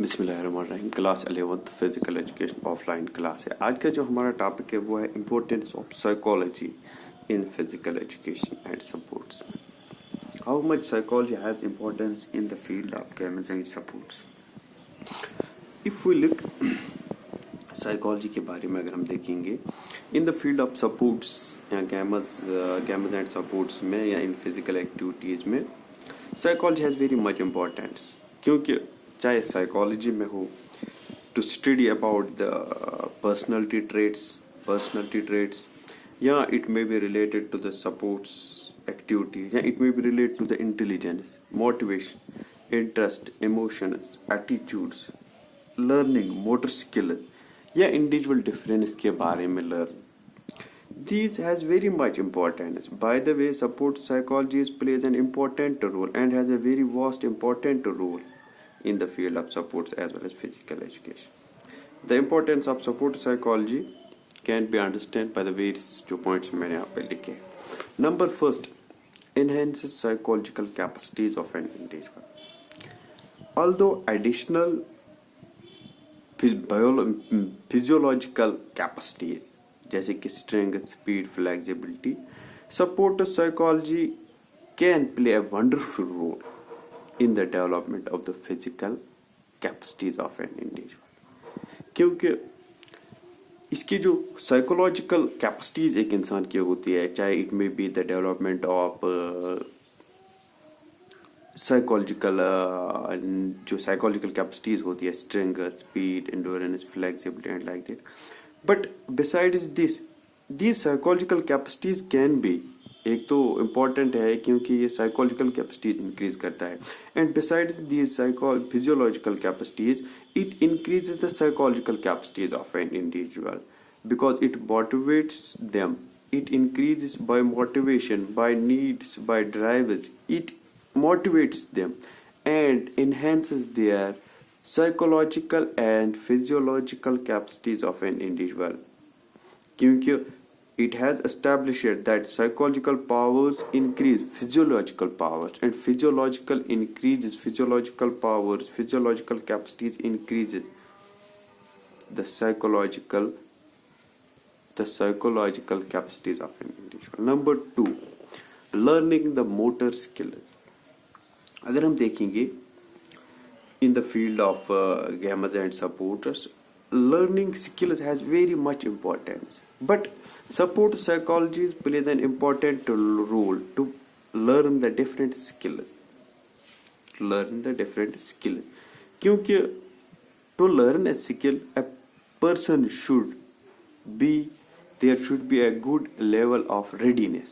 बिस्मिल्लाहिर्रहमानिर्रहीम। Class 11th physical education offline class है। आज का जो हमारा टॉपिक है वो है importance of psychology in physical education and sports. How much psychology has importance in the field of games and sports. If we look psychology के बारे में अगर हम देखेंगे in the field of sports या गेम्स एंड सपोर्ट्स में या in physical activities में psychology has very much importance, क्योंकि चाहे साइकोलॉजी में हो to study about the personality traits या it may be related to the sports activities या it may be related to the intelligence, motivation, interest, emotions, attitudes, learning, motor skill या individual difference के बारे में learn. This has very much importance. By the way, support psychology plays an important role and has a very vast important role in the field of supports as well as physical education. The importance of support psychology can be understood by the various 2 points मैंने यहाँ पे लिखे। Number first, enhances psychological capacities of an individual. Although additional physiological capacities जैसे कि strength, speed, flexibility, support psychology can play a wonderful role in the development of the physical capacities of an individual. क्योंकि इसकी जो psychological capacities एक इंसान की होती है, चाहे it may be the development of जो साइकोलॉजिकल कैपेसिटीज होती है, strength, speed, endurance, flexibility and like that, but besides this these psychological capacities can be, एक तो इम्पॉर्टेंट है क्योंकि ये साइकोलॉजिकल कैपेसिटीज इंक्रीज करता है, and besides these physiological capacities it increases the psychological capacities of an individual because it motivates them, it increases by motivation, by needs, by drives, it motivates them and enhances their psychological and physiological capacities of an individual. क्योंकि it has established that psychological powers increase physiological powers and physiological increases physiological powers, physiological capacities increases the psychological capacities of an individual. Number 2, learning the motor skills. अगर हम देखेंगे in the field of gammas and supporters, learning skills has very much importance, but support psychology plays an important role to learn the different skills. क्योंकि to learn a skill a person should be, there should be a good level of readiness.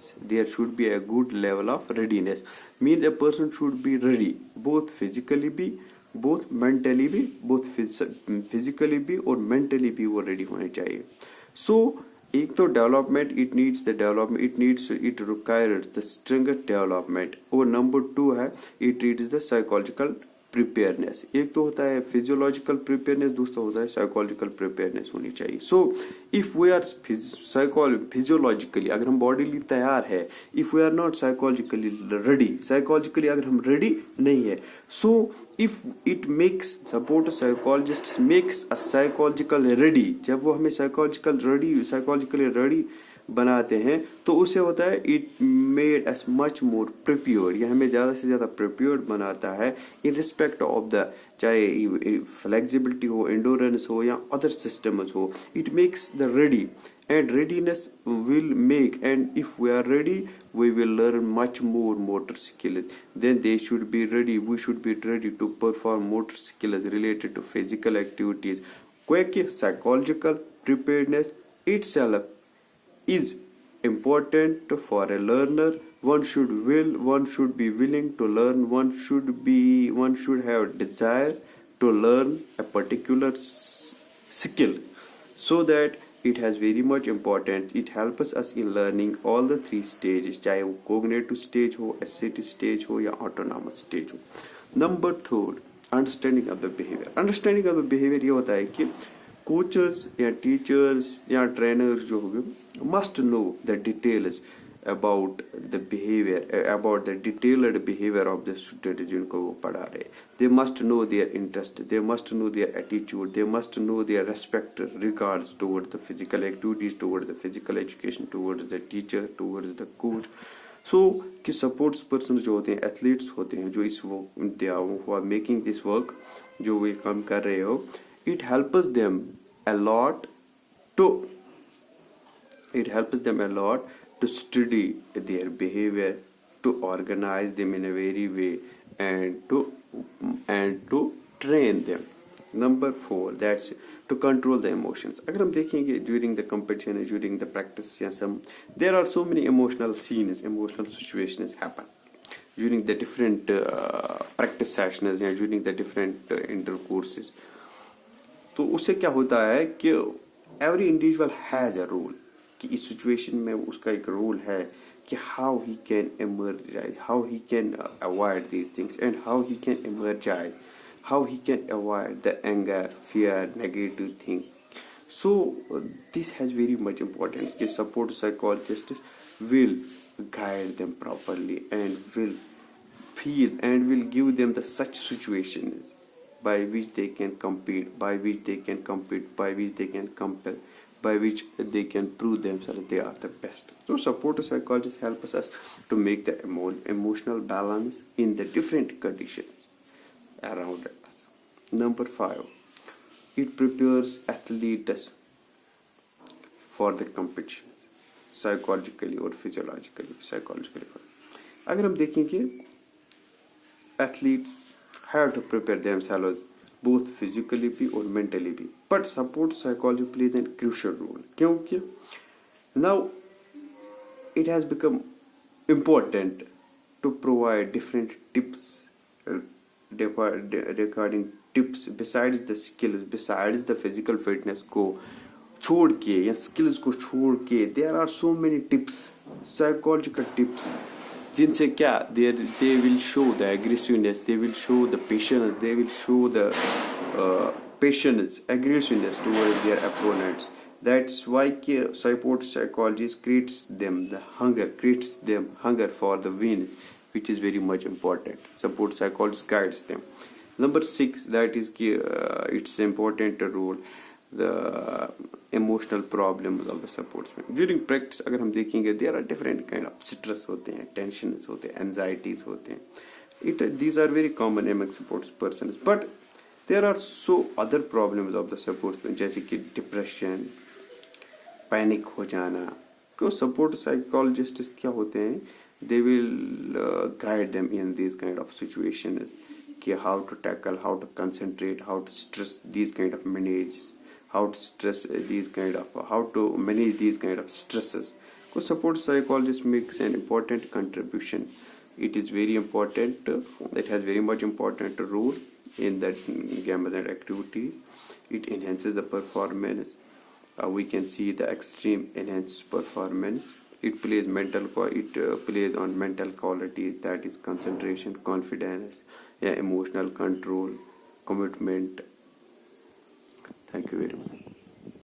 Means a person should be ready, both physically be, both mentally भी, both physically भी और mentally भी वो ready होने चाहिए. So एक तो development, it requires the strength development, और number 2 है it is the psychological preparedness. एक तो होता है physiological preparedness, दूसरा होता है psychological preparedness होनी चाहिए. So if we are physiologically, अगर हम bodily तैयार है, if we are not psychologically ready, psychologically अगर हम ready नहीं है, so if it makes support psychologists makes a psychological ready, जब वो हमें psychologically ready बनाते हैं तो उससे होता है it made us much more prepared, यह हमें ज़्यादा से ज़्यादा prepared बनाता है in respect of the, चाहे flexibility हो, endurance हो या other systems हो, it makes the ready, and readiness will make, and if we are ready we will learn much more motor skills. Then we should be ready to perform motor skills related to physical activities. Quick psychological preparedness itself is important for a learner. One should be willing to learn, one should have desire to learn a particular skill, so that it has very much importance. It helps us in learning all the 3 stages, चाहे वो cognitive stage हो, assertive stage हो या autonomous stage हो. Number 3, understanding of the behavior ये होता है कि कोचेस या टीचर्स या ट्रेनर्स जो होंगे must know the details about the behavior, about the detailed behavior of the student जिनको वो पढ़ा रहे. They must know their interest, they must know their attitude, they must know their respect, regards towards the physical activities, towards the physical education, towards the teacher, towards the coach. So कि supports person जो होते हैं, athletes होते हैं, जो इस वो who are making this work, जो वे काम कर रहे हो, it helps them a lot to study their behavior, to organize them in a very way, and to train them. Number 4, that's to control the emotions. अगर हम देखेंगे during the competition, during the practice, there are so many emotional scenes, emotional situations happen during the different practice sessions and during the different intercourses. तो उससे क्या होता है कि every individual has a role, कि इस सिचुएशन में उसका एक रोल है कि how he can emerge, how he can avoid these things, and how he can emerge, how he can avoid the anger, fear, negative thing. So this has very much importance कि support psychologist will guide them properly and will feel and will give them the such situations by which they can compete, by which they can compel, by which they can prove themselves they are the best. So supportive psychologists help us to make the emotional balance in the different conditions around us. Number 5, it prepares athletes for the competition, psychologically or psychologically. अगर हम देखेंगे, athletes have to prepare themselves both physically be or mentally be, but support psychology plays a crucial role. क्योंकि now it has become important to provide different tips regarding tips besides the skills, besides the physical fitness को छोड़ के या skills को छोड़ के, there are so many tips, psychological tips, जिनसे क्या they will show the aggressiveness, they will show the patience, they will show the patience, aggressiveness towards their opponents. That's why support psychologist creates them hunger for the wins, which is very much important. Support psychologist guides them. Number 6, that is it's important role, the emotional problems of the sportsman. During practice अगर हम देखेंगे, there are different kind of stress होते हैं, tensions होते हैं, anxieties होते हैं. These are very common among sports persons, but there are so other problems of the sportsman, जैसे कि depression, panic हो जाना. क्यों support psychologists क्या होते हैं, they will guide them in these kind of situations, कि how to tackle, how to concentrate, how to stress these kind of manage, how to manage these kind of stresses. Because support psychologist makes an important contribution. It is very important. It has very much important role in that gamut and activity. It enhances the performance. We can see the extreme enhanced performance. It plays on mental qualities, that is concentration, confidence, emotional control, commitment. Thank you very much.